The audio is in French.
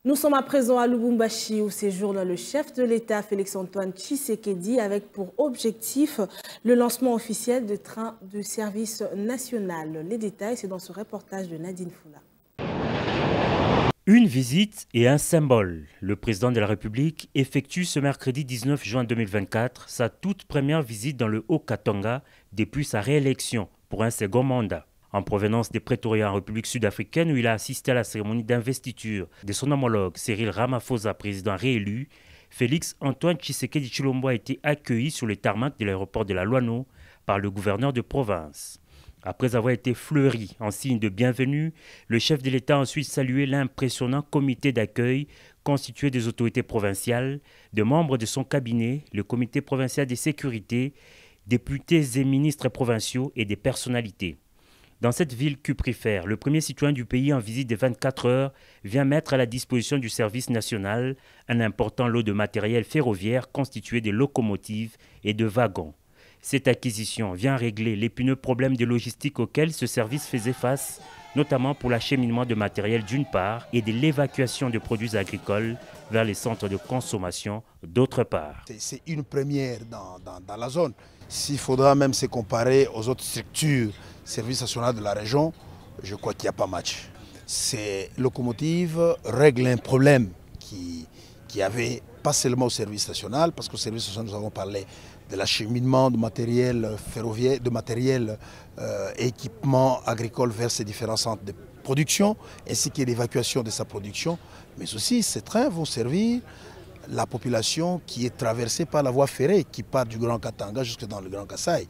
Nous sommes à présent à Lubumbashi où séjourne le chef de l'État Félix-Antoine Tshisekedi avec pour objectif le lancement officiel de trains de service national. Les détails, c'est dans ce reportage de Nadine Foula. Une visite et un symbole. Le président de la République effectue ce mercredi 19 juin 2024 sa toute première visite dans le Haut-Katanga depuis sa réélection pour un second mandat. En provenance des Pretoria en République sud-africaine où il a assisté à la cérémonie d'investiture de son homologue Cyril Ramaphosa, président réélu, Félix-Antoine Tshisekedi Tshilombo a été accueilli sur le tarmac de l'aéroport de la Louano par le gouverneur de province. Après avoir été fleuri en signe de bienvenue, le chef de l'État a ensuite salué l'impressionnant comité d'accueil constitué des autorités provinciales, de membres de son cabinet, le comité provincial de sécurité, députés et ministres provinciaux et des personnalités. Dans cette ville cuprifère, le premier citoyen du pays en visite de 24 heures vient mettre à la disposition du service national un important lot de matériel ferroviaire constitué de locomotives et de wagons. Cette acquisition vient régler l'épineux problème de logistique auquel ce service faisait face, notamment pour l'acheminement de matériel d'une part et de l'évacuation de produits agricoles vers les centres de consommation d'autre part. C'est une première dans la zone. S'il faudra même se comparer aux autres structures, service national de la région, je crois qu'il n'y a pas match. Ces locomotives règlent un problème qui avait pas seulement au service national, parce qu'au service national nous avons parlé de l'acheminement de matériel ferroviaire, de matériel équipement agricole vers ces différents centres de production, ainsi que l'évacuation de sa production. Mais aussi ces trains vont servir la population qui est traversée par la voie ferrée, qui part du Grand Katanga jusque dans le Grand Kasaï.